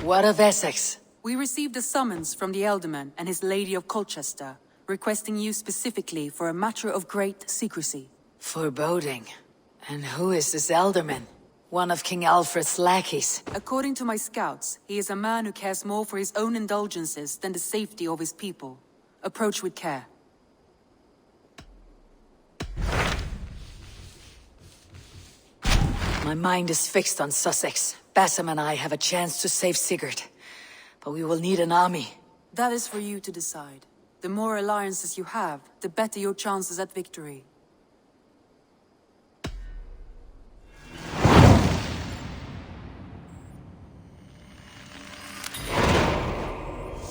What of Essex? We received a summons from the Alderman and his Lady of Colchester, requesting you specifically for a matter of great secrecy. Foreboding. And who is this Alderman? One of King Alfred's lackeys. According to my scouts, he is a man who cares more for his own indulgences than the safety of his people. Approach with care. My mind is fixed on Sussex. Bassam and I have a chance to save Sigurd. But we will need an army. That is for you to decide. The more alliances you have, the better your chances at victory.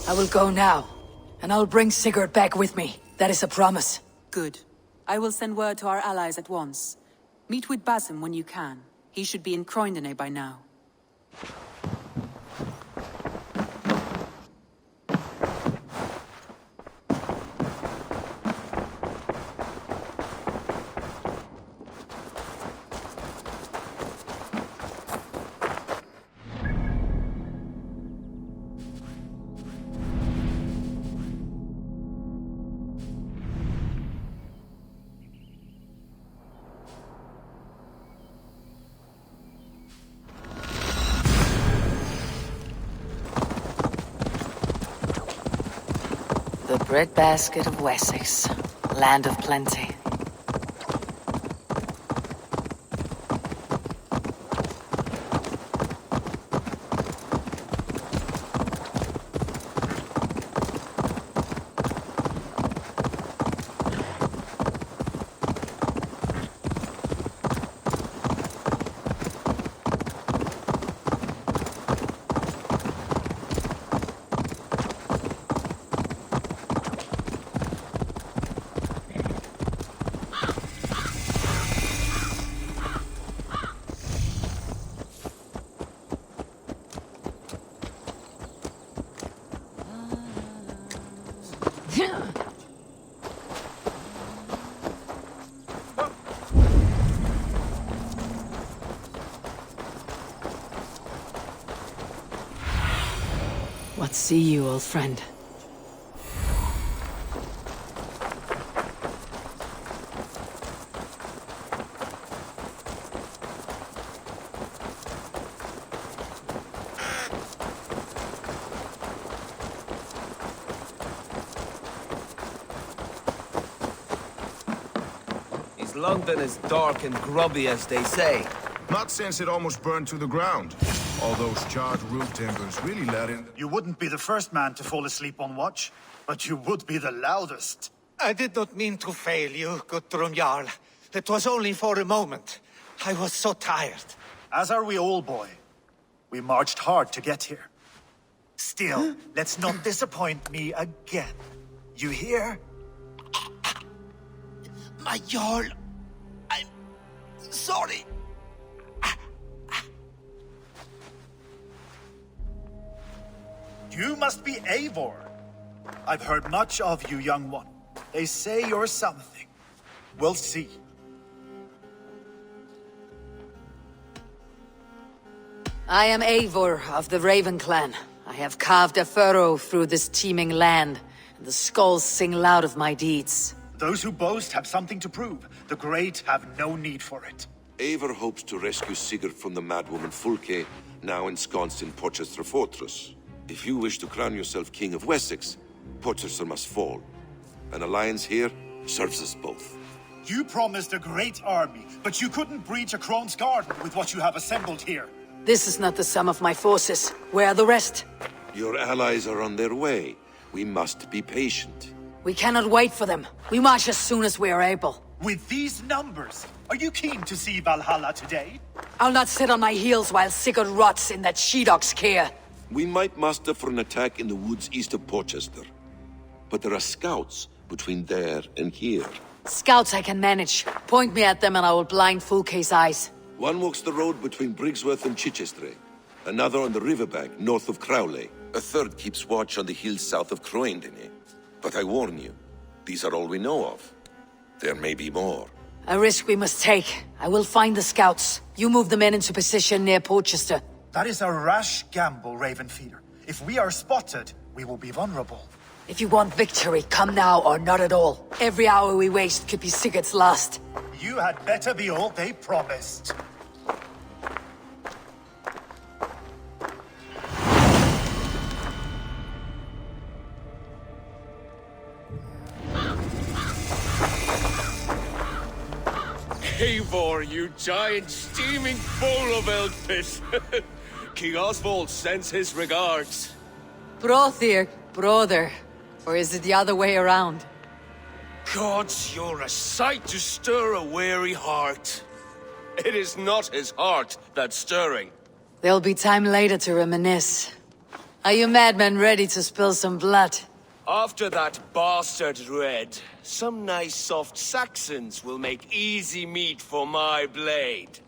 I will go now, and I'll bring Sigurd back with me. That is a promise. Good. I will send word to our allies at once. Meet with Basim when you can. He should be in Croydon by now. The breadbasket of Wessex, land of plenty. What see you, old friend? Is London as dark and grubby as they say? Not since it almost burned to the ground. All those charred roof timbers really let in... You wouldn't be the first man to fall asleep on watch, but you would be the loudest. I did not mean to fail you, Guthrum Jarl. It was only for a moment. I was so tired. As are we all, boy. We marched hard to get here. Still, let's not disappoint me again. You hear? My Jarl, I'm sorry. You must be Eivor. I've heard much of you, young one. They say you're something. We'll see. I am Eivor of the Raven clan. I have carved a furrow through this teeming land, and the skulls sing loud of my deeds. Those who boast have something to prove. The great have no need for it. Eivor hopes to rescue Sigurd from the madwoman Fulke, now ensconced in Porchester Fortress. If you wish to crown yourself King of Wessex, Porchester must fall. An alliance here serves us both. You promised a great army, but you couldn't breach a Crone's garden with what you have assembled here. This is not the sum of my forces. Where are the rest? Your allies are on their way. We must be patient. We cannot wait for them. We march as soon as we are able. With these numbers, are you keen to see Valhalla today? I'll not sit on my heels while Sigurd rots in that she-dog's care. We might muster for an attack in the woods east of Porchester. But there are scouts between there and here. Scouts I can manage. Point me at them and I will blind Fulke's eyes. One walks the road between Briggsworth and Chichester. Another on the riverbank north of Crowley. A third keeps watch on the hills south of Croydon. But I warn you, these are all we know of. There may be more. A risk we must take. I will find the scouts. You move the men into position near Porchester. That is a rash gamble, Ravenfeeder. If we are spotted, we will be vulnerable. If you want victory, come now or not at all. Every hour we waste could be Sigurd's last. You had better be all they promised. Eivor, you giant steaming bowl of elk piss. King Oswald sends his regards. Brothir, brother. Or is it the other way around? Gods, you're a sight to stir a weary heart. It is not his heart that's stirring. There'll be time later to reminisce. Are you madmen ready to spill some blood? After that bastard Red, some nice soft Saxons will make easy meat for my blade.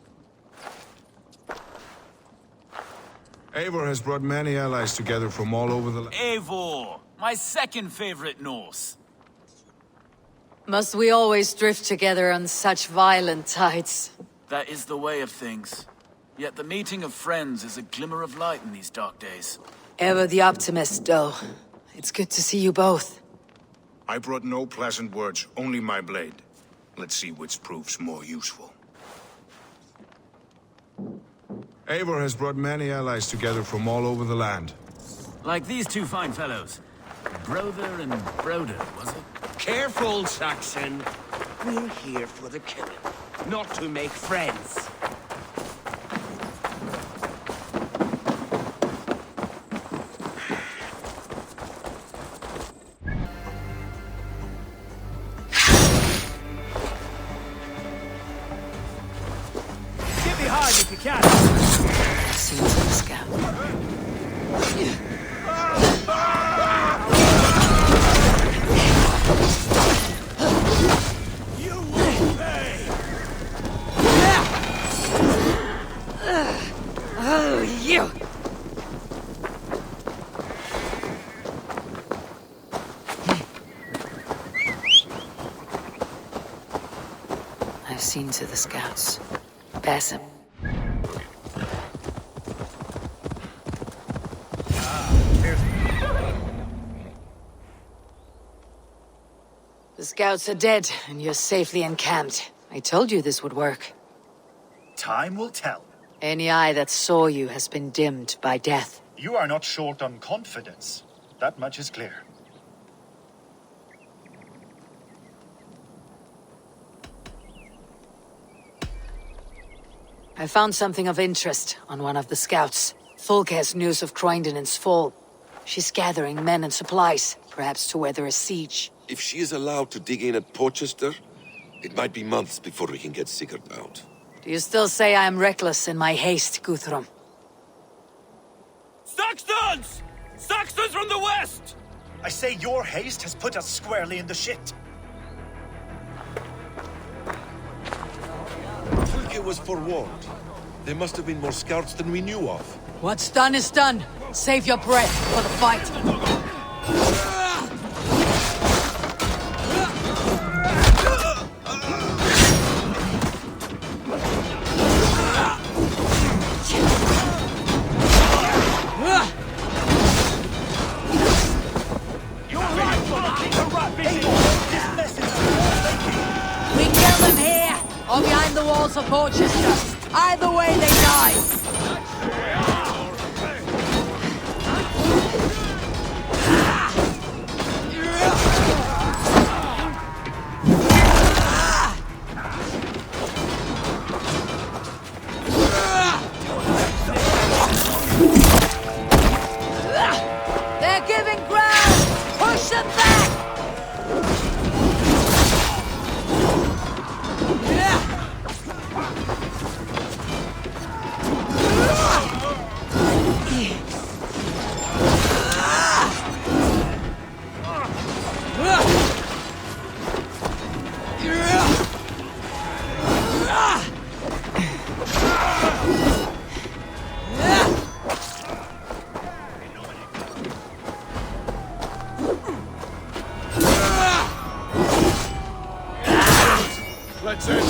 Eivor has brought many allies together from all over the land. Eivor, my second favorite Norse. Must we always drift together on such violent tides? That is the way of things. Yet the meeting of friends is a glimmer of light in these dark days. Ever the optimist, though. It's good to see you both. I brought no pleasant words, only my blade. Let's see which proves more useful. Eivor has brought many allies together from all over the land. Like these two fine fellows. Brother and Broder, was it? Careful, Saxon. We're here for the killing, not to make friends. Get behind if you can! See you in the scout. You will pay! Oh, you! I've seen to the scouts. Pass him. The scouts are dead, and you're safely encamped. I told you this would work. Time will tell. Any eye that saw you has been dimmed by death. You are not short on confidence. That much is clear. I found something of interest on one of the scouts. Fulke has news of Croydon's fall. She's gathering men and supplies, perhaps to weather a siege. If she is allowed to dig in at Porchester, it might be months before we can get Sigurd out. Do you still say I am reckless in my haste, Guthrum? Saxons! Saxons from the west! I say your haste has put us squarely in the shit. Fulke was forewarned. There must have been more scouts than we knew of. What's done is done. Save your breath for the fight. We kill them here, or behind the walls of Porchester. Either way, they die. They're giving ground! Push them back! Let's end.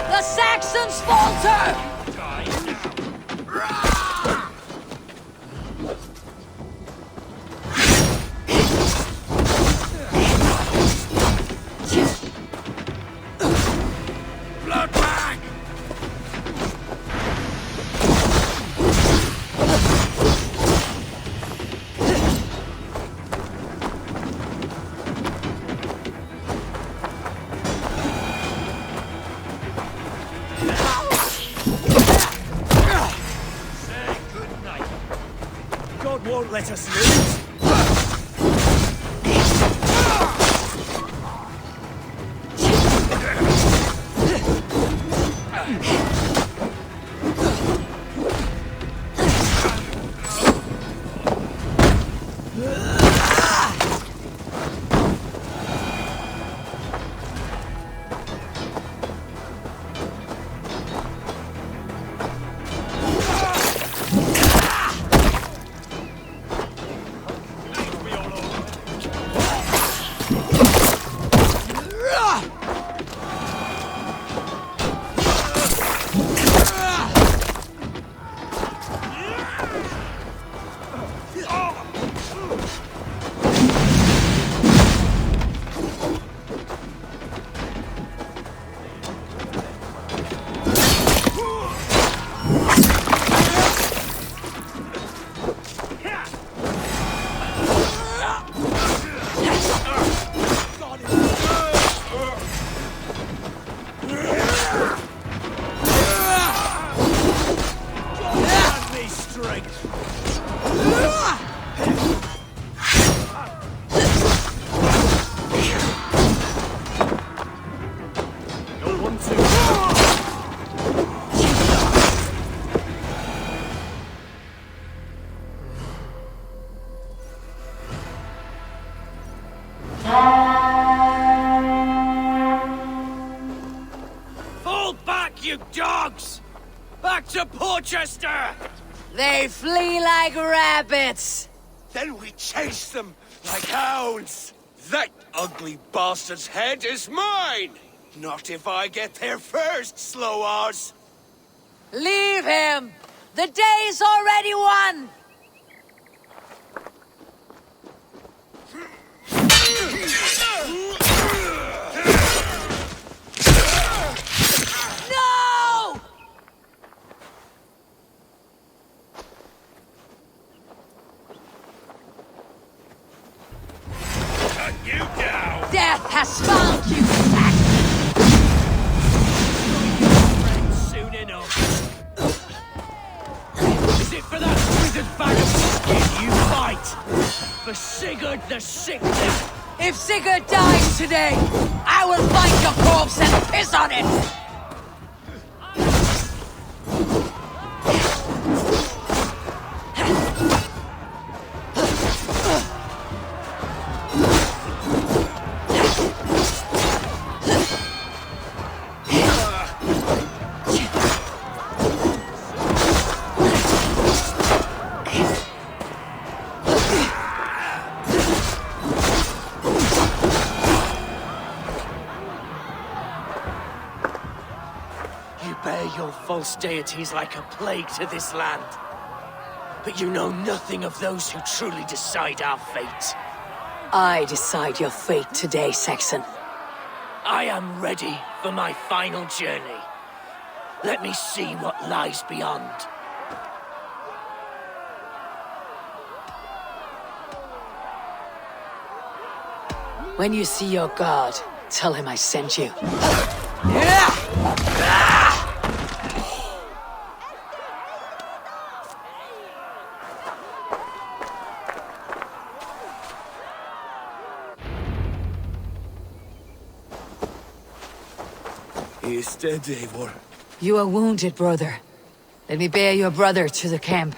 The Saxons falter! God won't let us lose. Fall back, you dogs! Back to Porchester! They flee like rabbits! Then we chase them like hounds! That ugly bastard's head is mine! Not if I get there first, Slowars! Leave him! The day's already won! No! Cut you down! Death has found you, Saxon! Soon enough. Is it for that withered bag of skin you fight? For Sigurd the Sickly? If Sigurd dies today, I will find your corpse and piss on it! You bear your false deities like a plague to this land. But you know nothing of those who truly decide our fate. I decide your fate today, Saxon. I am ready for my final journey. Let me see what lies beyond. When you see your god, tell him I sent you. He is dead, Eivor. You are wounded, brother. Let me bear your brother to the camp.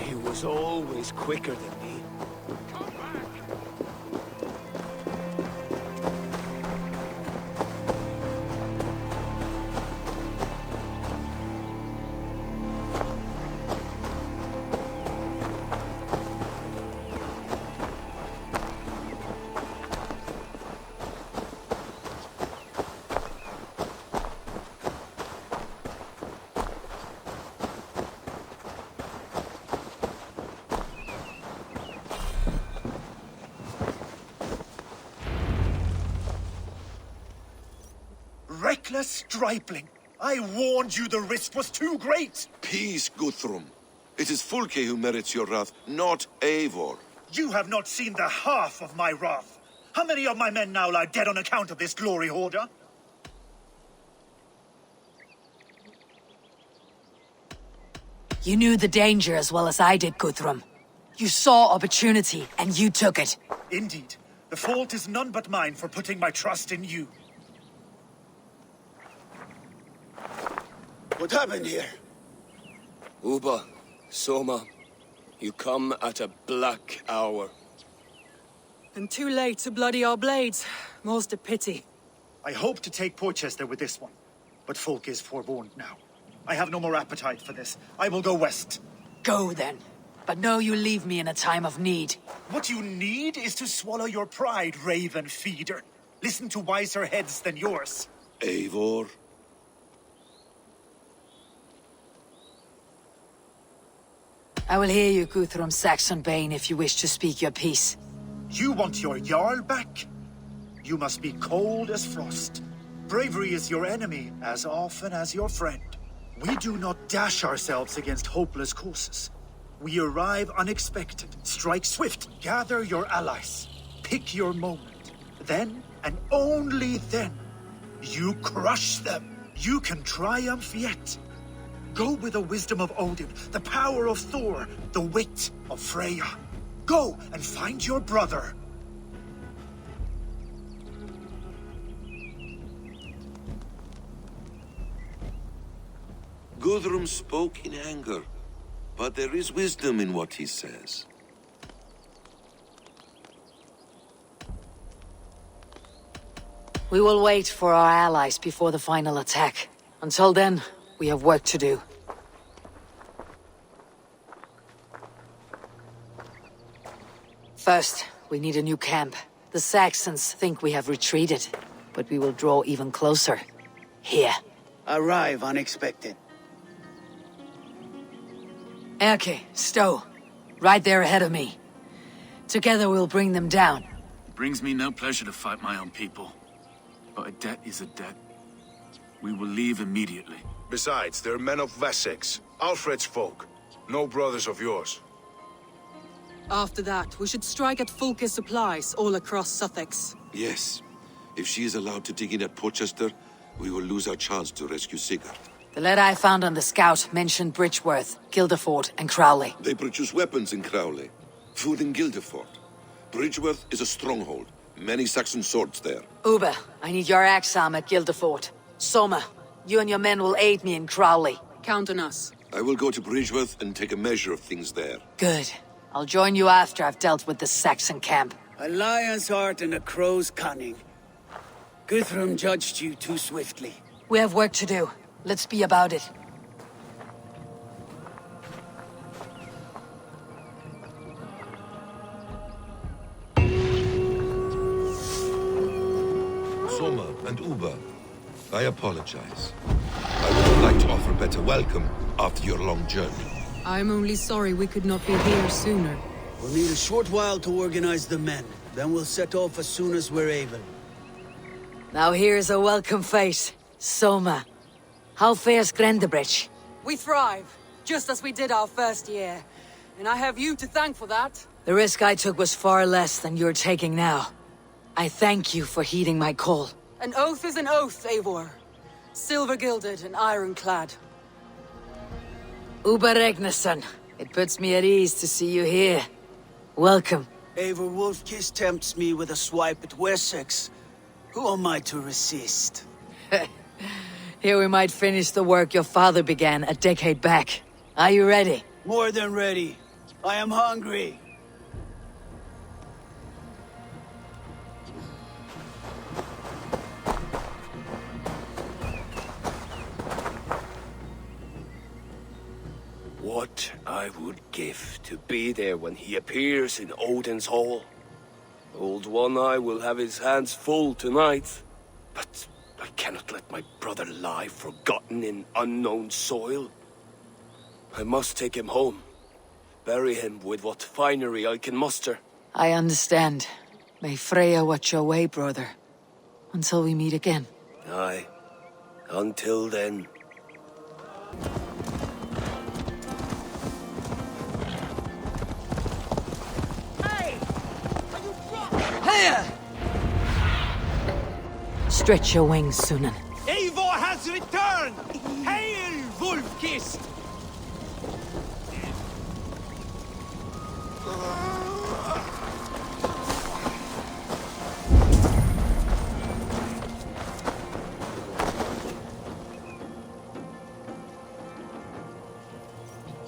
He was always quicker than me. reckless stripling! I warned you the risk was too great! Peace, Guthrum. It is Fulke who merits your wrath, not Eivor. You have not seen the half of my wrath. How many of my men now lie dead on account of this glory hoarder? You knew the danger as well as I did, Guthrum. You saw opportunity, and you took it. Indeed. The fault is none but mine for putting my trust in you. What happened here? Uba, Soma, you come at a black hour. And too late to bloody our blades. Most a pity. I hope to take Porchester with this one, but folk is forewarned now. I have no more appetite for this. I will go west. Go then. But know you leave me in a time of need. What you need is to swallow your pride, raven feeder. Listen to wiser heads than yours. Eivor? I will hear you, Guthrum Saxon Bane, if you wish to speak your piece. You want your Jarl back? You must be cold as frost. Bravery is your enemy as often as your friend. We do not dash ourselves against hopeless courses. We arrive unexpected, strike swift, gather your allies, pick your moment. Then, and only then, you crush them. You can triumph yet. Go with the wisdom of Odin, the power of Thor, the wit of Freya. Go and find your brother. Guthrum spoke in anger, but there is wisdom in what he says. We will wait for our allies before the final attack. Until then, we have work to do. First, we need a new camp. The Saxons think we have retreated, but we will draw even closer. Here. Arrive unexpected. Erke, Stowe. Right there ahead of me. Together we'll bring them down. It brings me no pleasure to fight my own people. But a debt is a debt. We will leave immediately. Besides, they're men of Wessex, Alfred's folk. No brothers of yours. After that, we should strike at Fulke's supplies all across Sussex. Yes. If she is allowed to dig in at Porchester, we will lose our chance to rescue Sigurd. The letter I found on the scout mentioned Bridgeworth, Guildeford, and Crowley. They produce weapons in Crowley, food in Guildeford. Bridgeworth is a stronghold. Many Saxon swords there. Uber, I need your axe arm at Guildeford. Soma, you and your men will aid me in Crowley. Count on us. I will go to Bridgeworth and take a measure of things there. Good. I'll join you after I've dealt with the Saxon camp. A lion's heart and a crow's cunning. Guthrum judged you too swiftly. We have work to do. Let's be about it. Soma and Uber, I apologize. I would have liked to offer a better welcome after your long journey. I'm only sorry we could not be here sooner. We'll need a short while to organize the men. Then we'll set off as soon as we're able. Now here's a welcome face. Soma. How fares Grendebridge? We thrive, just as we did our first year. And I have you to thank for that. The risk I took was far less than you're taking now. I thank you for heeding my call. An oath is an oath, Eivor. Silver-gilded and ironclad. Uber Regnesson. It puts me at ease to see you here. Welcome. Eivor Wolfkiss tempts me with a swipe at Wessex. Who am I to resist? Here we might finish the work your father began a decade back. Are you ready? More than ready. I am hungry. What I would give to be there when he appears in Odin's Hall. Old One-Eye will have his hands full tonight, but I cannot let my brother lie forgotten in unknown soil. I must take him home, bury him with what finery I can muster. I understand. May Freya watch your way, brother. Until we meet again. Aye, Until then. Stretch your wings, Sunan. Eivor has returned! Hail, Wolf-Kissed!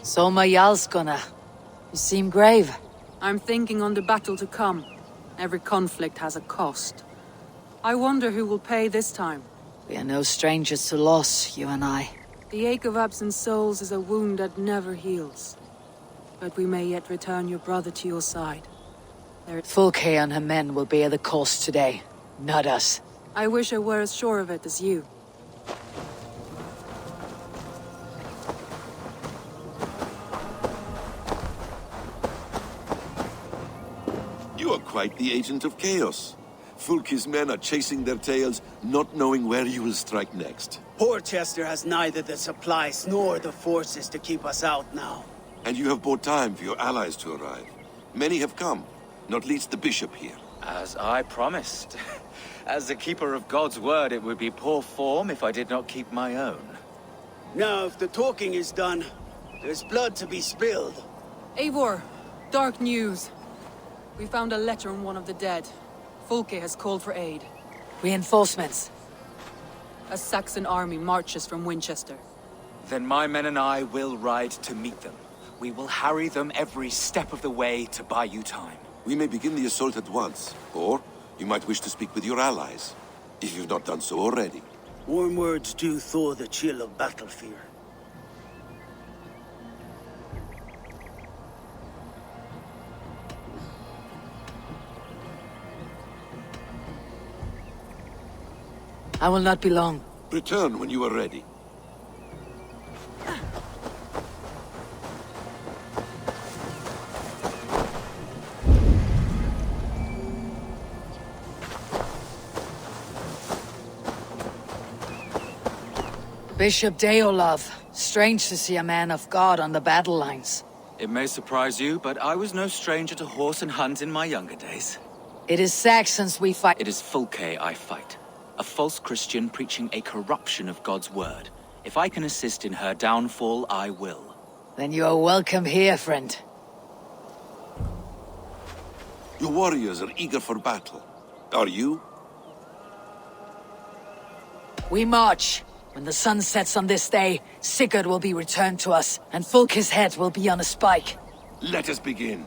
Soma Jarlskona. You seem grave. I'm thinking on the battle to come. Every conflict has a cost. I wonder who will pay this time. We are no strangers to loss, you and I. The ache of absent souls is a wound that never heals. But we may yet return your brother to your side. Fulke and her men will bear the cost today, not us. I wish I were as sure of it as you. You are quite the agent of chaos. Fulke's men are chasing their tails, not knowing where you will strike next. Porchester has neither the supplies nor the forces to keep us out now. And you have bought time for your allies to arrive. Many have come, not least the bishop here. As I promised. As the keeper of God's word, it would be poor form if I did not keep my own. Now, if the talking is done, there's blood to be spilled. Eivor, dark news. We found a letter on one of the dead. Fulke has called for aid. Reinforcements. A Saxon army marches from Winchester. Then my men and I will ride to meet them. We will harry them every step of the way to buy you time. We may begin the assault at once, or you might wish to speak with your allies, if you've not done so already. Warm words do thaw the chill of battle fear. I will not be long. Return when you are ready. Bishop Deolov. Strange to see a man of God on the battle lines. It may surprise you, but I was no stranger to horse and hunt in my younger days. It is Saxons we fight. It is Fulke I fight. A false Christian preaching a corruption of God's word. If I can assist in her downfall, I will. Then you are welcome here, friend. Your warriors are eager for battle. Are you? We march. When the sun sets on this day, Sigurd will be returned to us, and Fulke's head will be on a spike. Let us begin.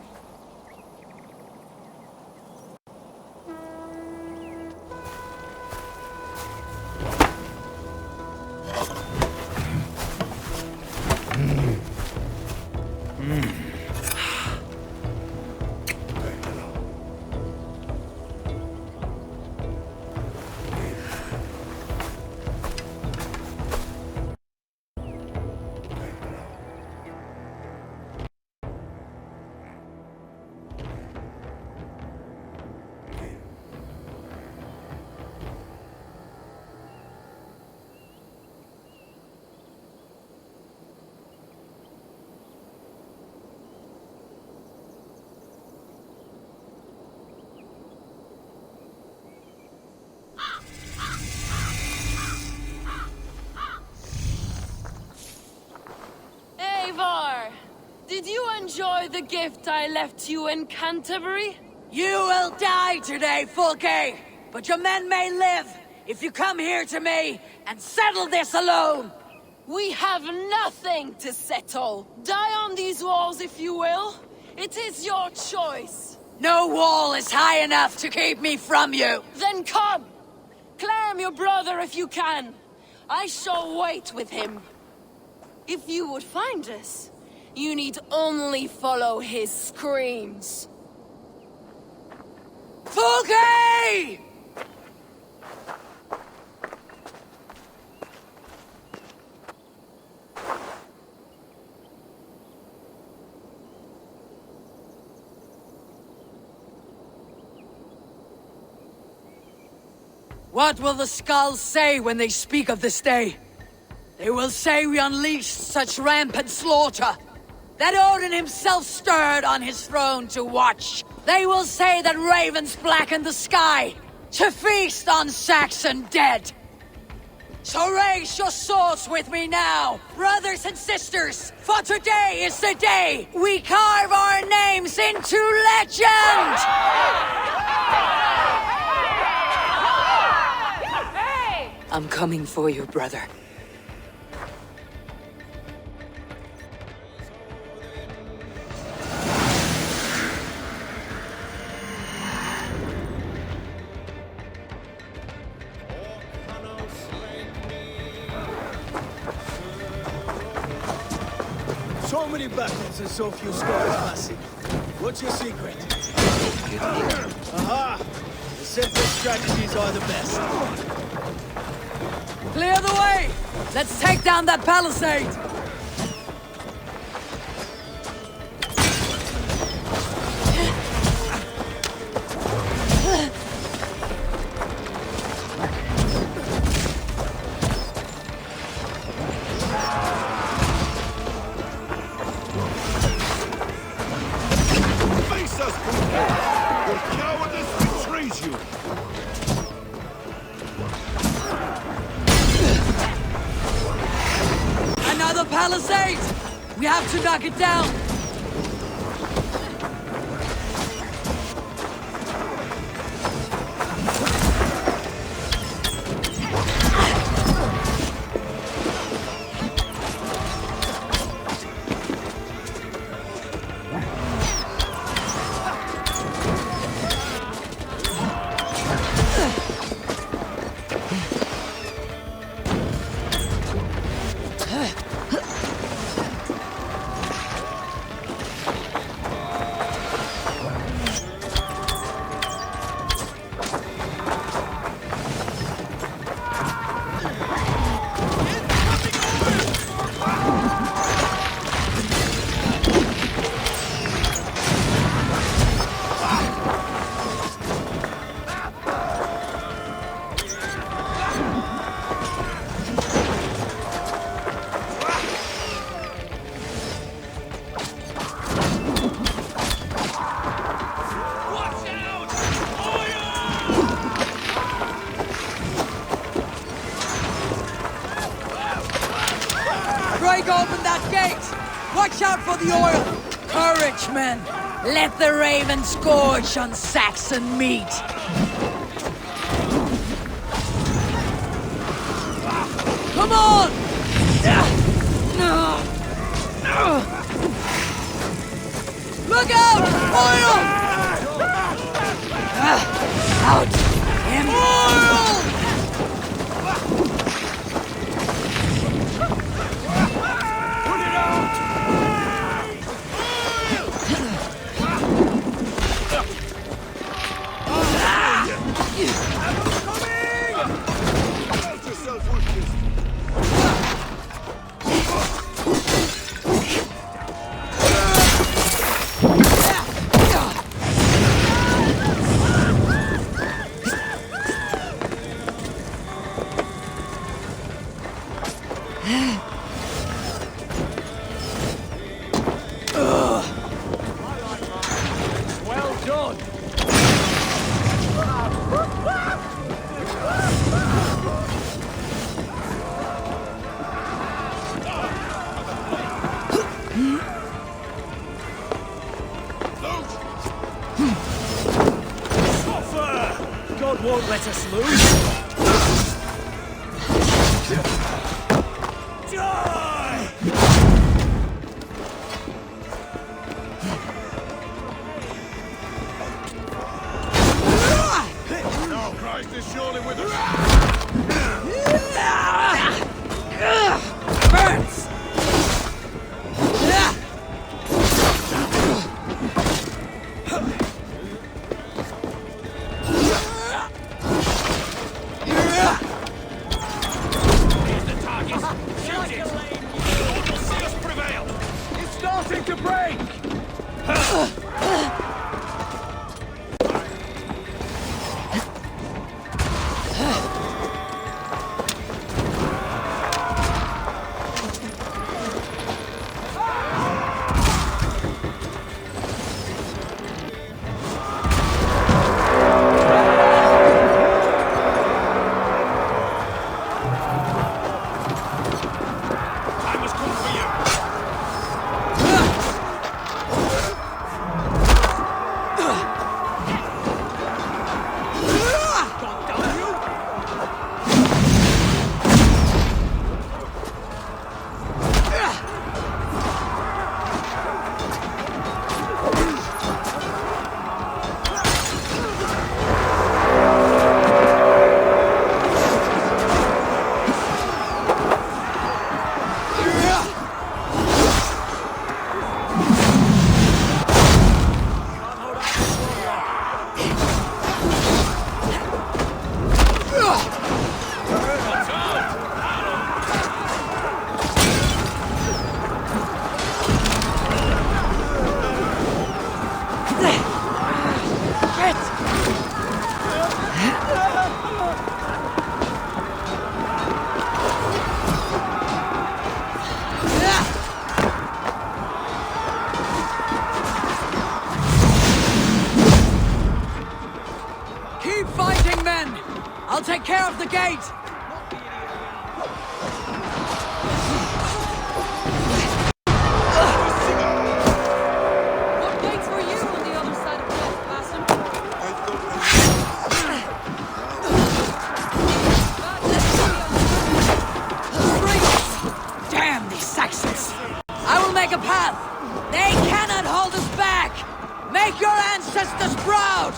Eivor, did you enjoy the gift I left you in Canterbury? You will die today, Fulke! But your men may live if you come here to me and settle this alone! We have nothing to settle. Die on these walls if you will. It is your choice. No wall is high enough to keep me from you! Then come! Claim your brother if you can. I shall wait with him. If you would find us, you need only follow his screams. Fulke! What will the skulls say when they speak of this day? They will say we unleashed such rampant slaughter, that Odin himself stirred on his throne to watch. They will say that ravens blackened the sky, to feast on Saxon dead. So raise your swords with me now, brothers and sisters, for today is the day we carve our names into legend! I'm coming for you, brother. So many battles and so few scars, Massey. What's your secret? Aha! The simple strategies are the best. Clear the way! Let's take down that palisade! Face us, Bunko! Your cowardice betrays you! Another palisade! We have to knock it down! Break open that gate! Watch out for the oil! Courage, men! Let the ravens gorge on Saxon meat! Come on! Look out! Oil! Out! Him! Oil! Well done! God won't let us lose. Die! Now Christ is surely with us! Burns! Starting to break! of the gate! What gates were you on the other side of death, Basim? Damn these Saxons! I will make a path! They cannot hold us back! Make your ancestors proud!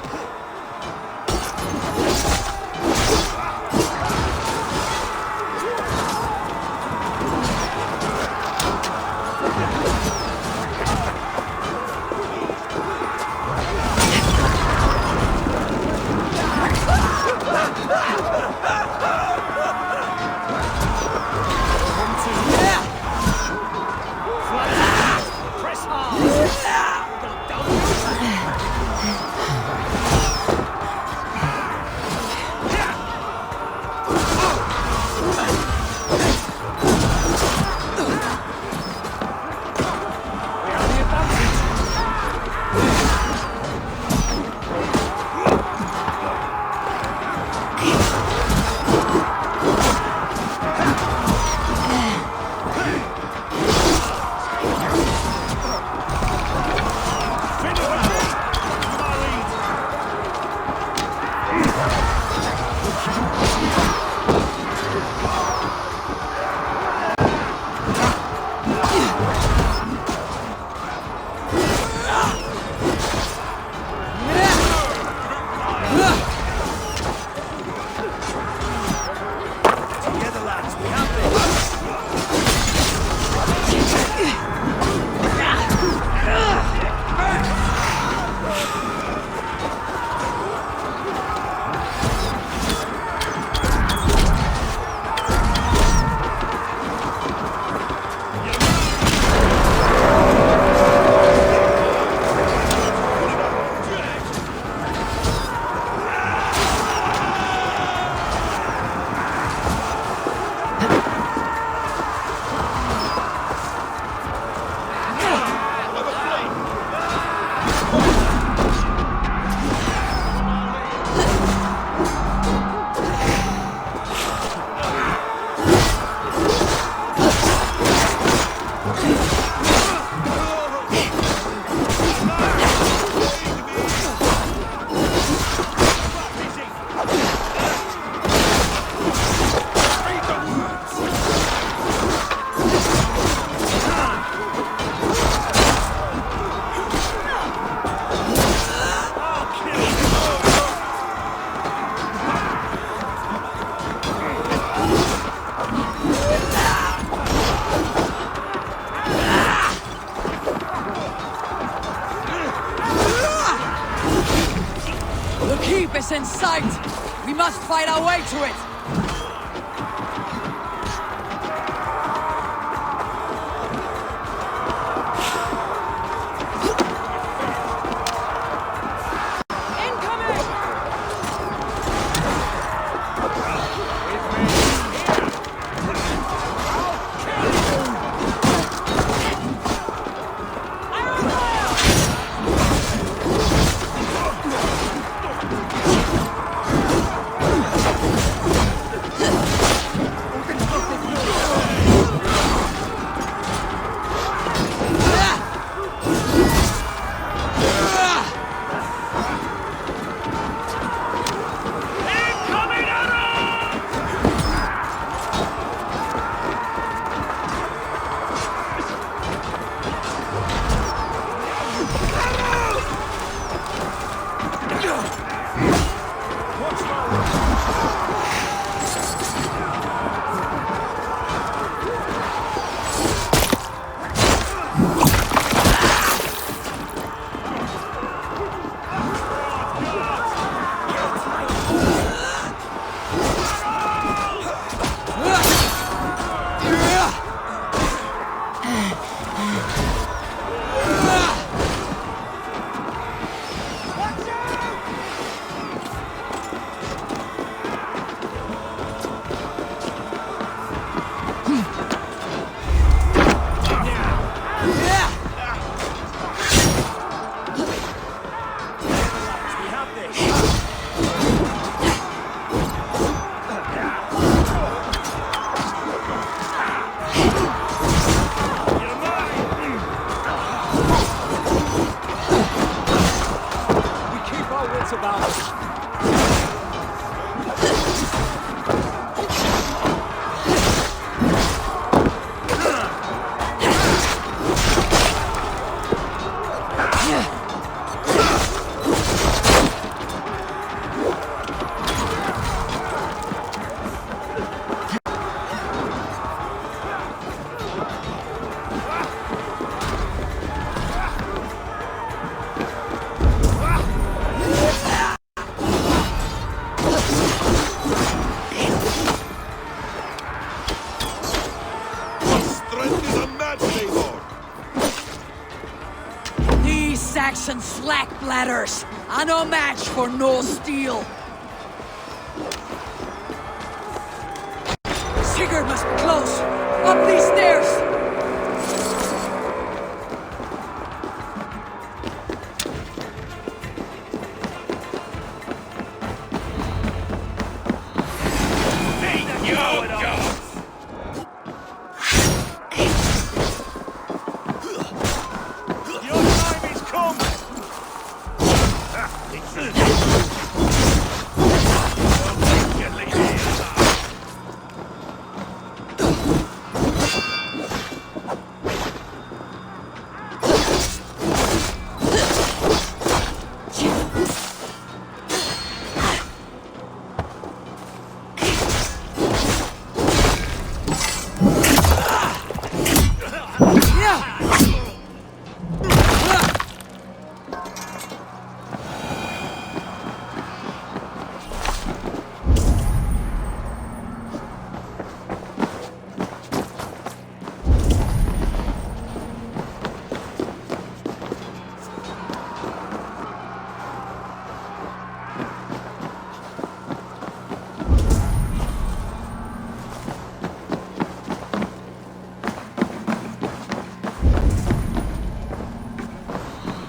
Is in sight! We must fight our way to it! ladders, are no match for no steel. Sigurd must be close. Up these stairs!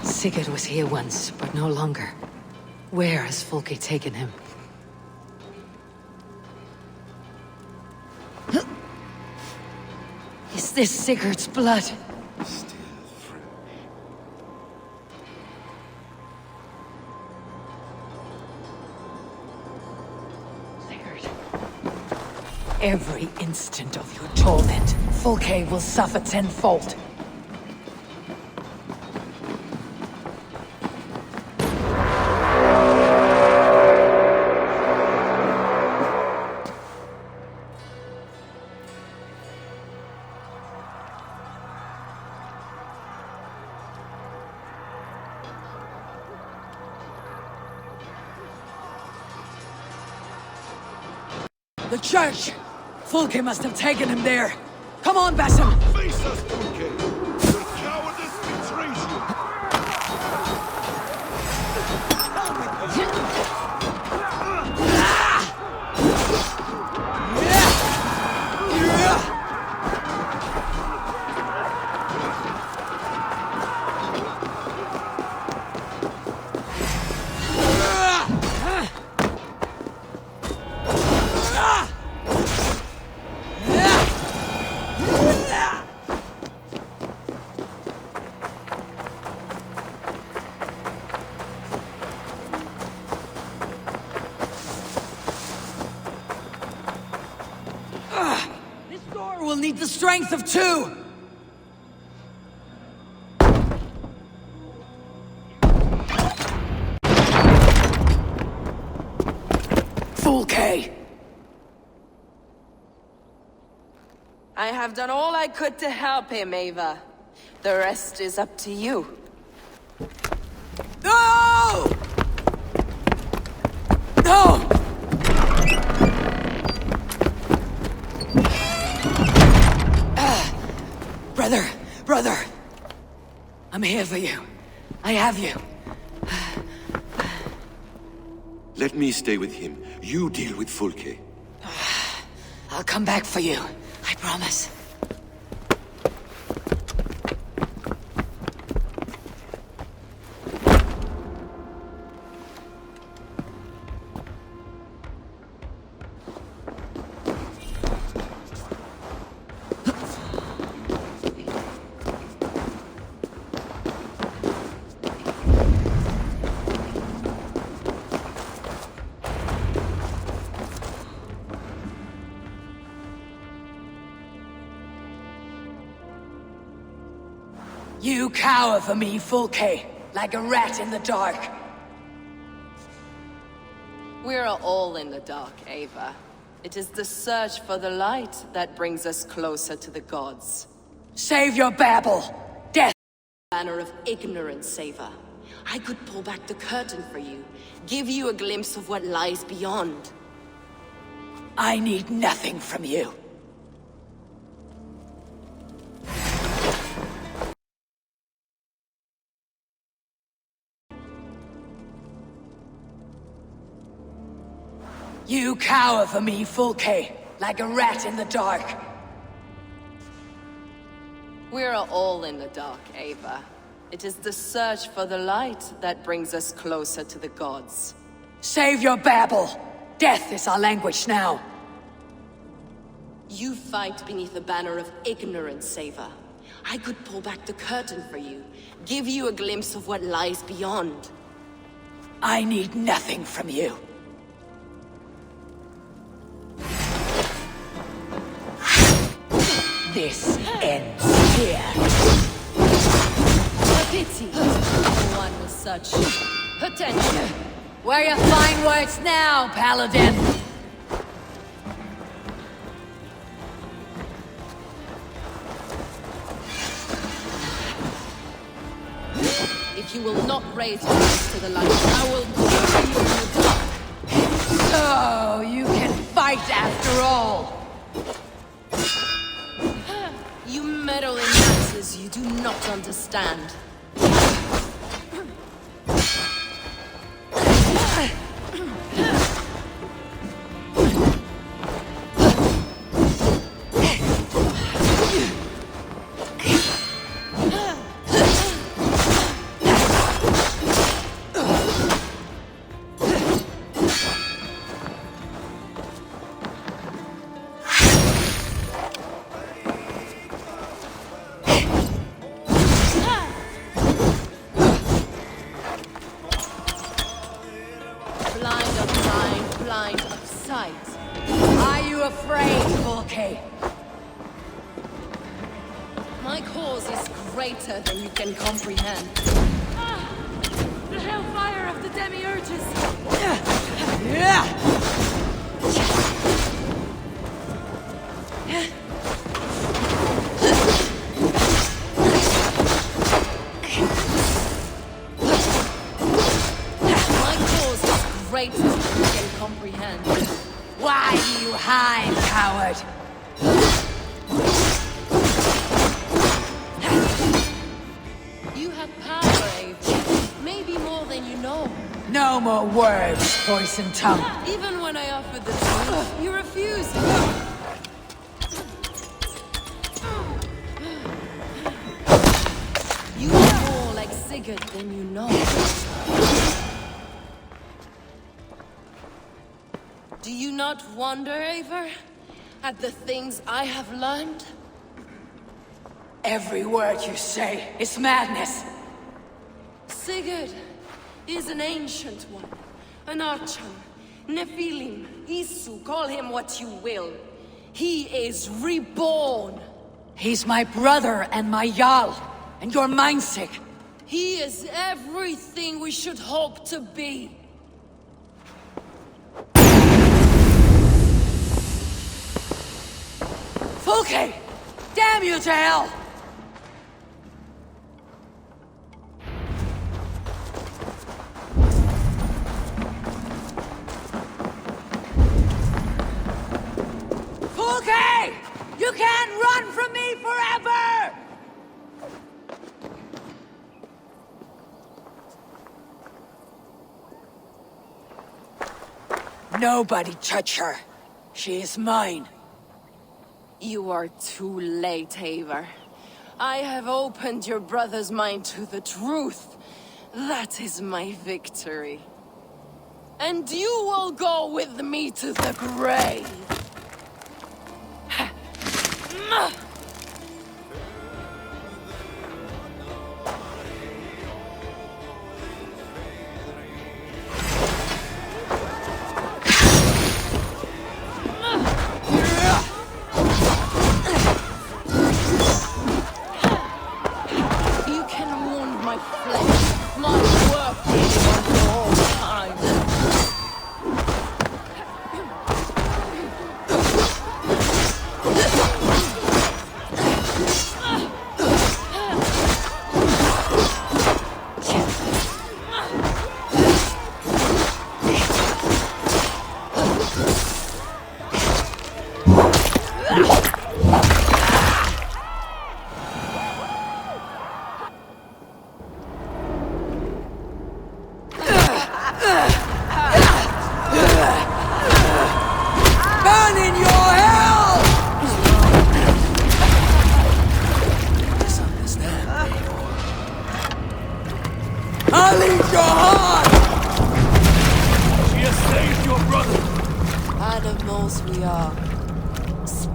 Sigurd was here once, but no longer. Where has Folke taken him? Is this Sigurd's blood? Sigurd. Every instant of your torment, Folke will suffer tenfold. The church! Folke must have taken him there. Come on, Basim! Face us, Folke! Your cowardice betrays We'll need the strength of two! Folke! I have done all I could to help him, Ava. The rest is up to you. No! No! Brother! I'm here for you. I have you. Let me stay with him. You deal with Folke. I'll come back for you. I promise. You cower for me, Folke, like a rat in the dark. We're all in the dark, Ava. It is the search for the light that brings us closer to the gods. Save your babble! Death! Banner of ignorance, Ava. I could pull back the curtain for you, give you a glimpse of what lies beyond. I need nothing from you. cower for me, Fulke, like a rat in the dark. We're all in the dark, Ava. It is the search for the light that brings us closer to the gods. Save your babble! Death is our language now. You fight beneath the banner of ignorance, Ava. I could pull back the curtain for you, give you a glimpse of what lies beyond. I need nothing from you. This ends here. A pity. One with such potential. Where are your fine words now, Paladin? If you will not raise your eyes to the light, I will bury you in the dark. So, you can fight after all. You meddle in matters you do not understand. Blind of sight. Are you afraid, Fulke? My cause is greater than you can comprehend. The hellfire of the demiurges! My cause is greater than you can comprehend. Why do you hide, coward? You have power, Ava. Maybe more than you know. No more words, poison tongue. Even when I offered the truth, you refused. You are more like Sigurd than you know. Do you not wonder, Eivor, at the things I have learned? Every word you say is madness. Sigurd is an ancient one, an archon, Nephilim, Isu, call him what you will. He is reborn. He's my brother and my Jarl, and you're mindsick. He is everything we should hope to be. Fulke! Damn you to hell! Fulke! You can't run from me forever! Nobody touch her. She is mine. You are too late, Eivor. I have opened your brother's mind to the truth. That is my victory. And you will go with me to the grave.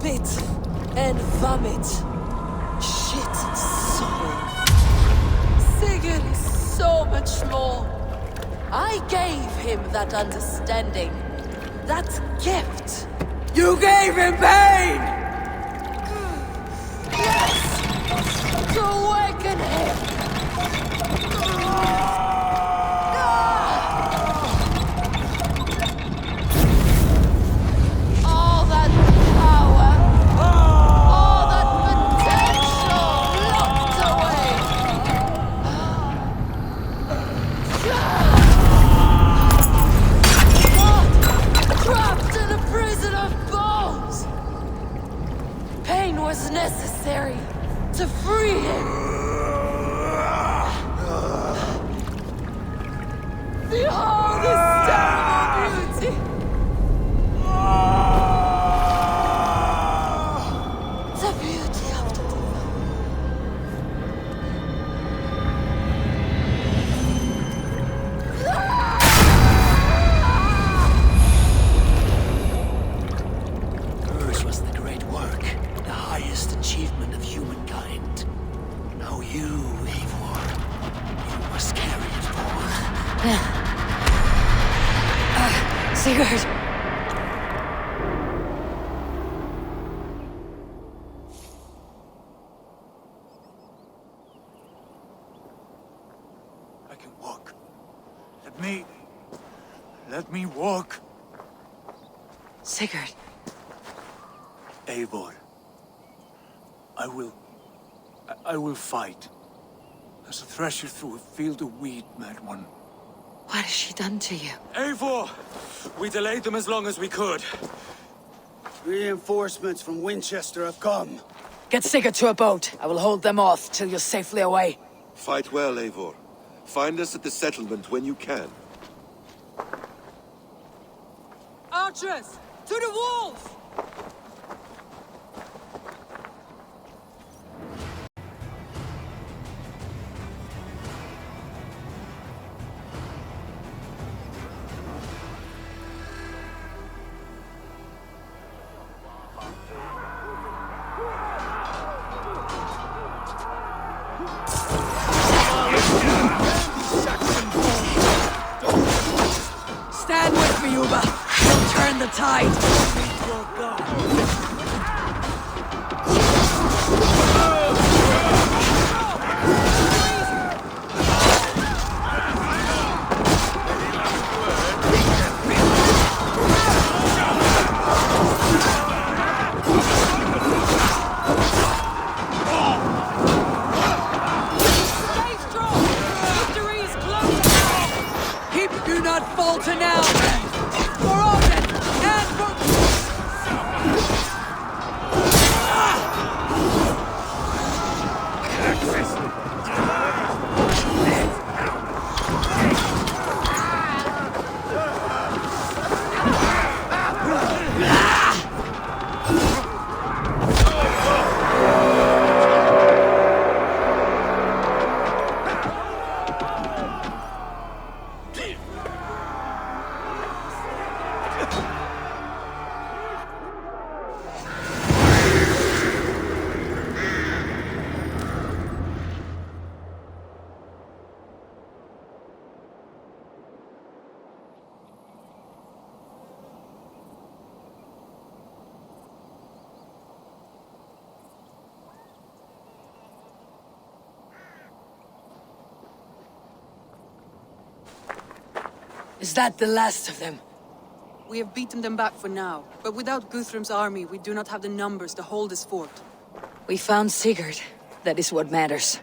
spit and vomit. Shit and soul. Sigurd is so much more. I gave him that understanding. That gift. You gave him pain! Yes! To awaken him! All that power, all that potential locked away! God, trapped in a prison of bones! Pain was necessary to free him! Behold this terrible beauty! The beauty of the Hers was the great work, the highest achievement of humankind. Now you, Eivor, you must carry it forward. Sigurd! I can walk. Let me walk. Sigurd. Eivor. I will fight. As a thresher through a field of wheat, mad one. What has she done to you? Eivor! We delayed them as long as we could. Reinforcements from Winchester have come. Get Sigurd to a boat. I will hold them off till you're safely away. Fight well, Eivor. Find us at the settlement when you can. Archers! To the walls! Stand with me, Uba. We'll turn the tide. Do not falter now! For Odin and for... Is that the last of them? We have beaten them back for now, but without Guthrum's army, we do not have the numbers to hold this fort. We found Sigurd. That is what matters.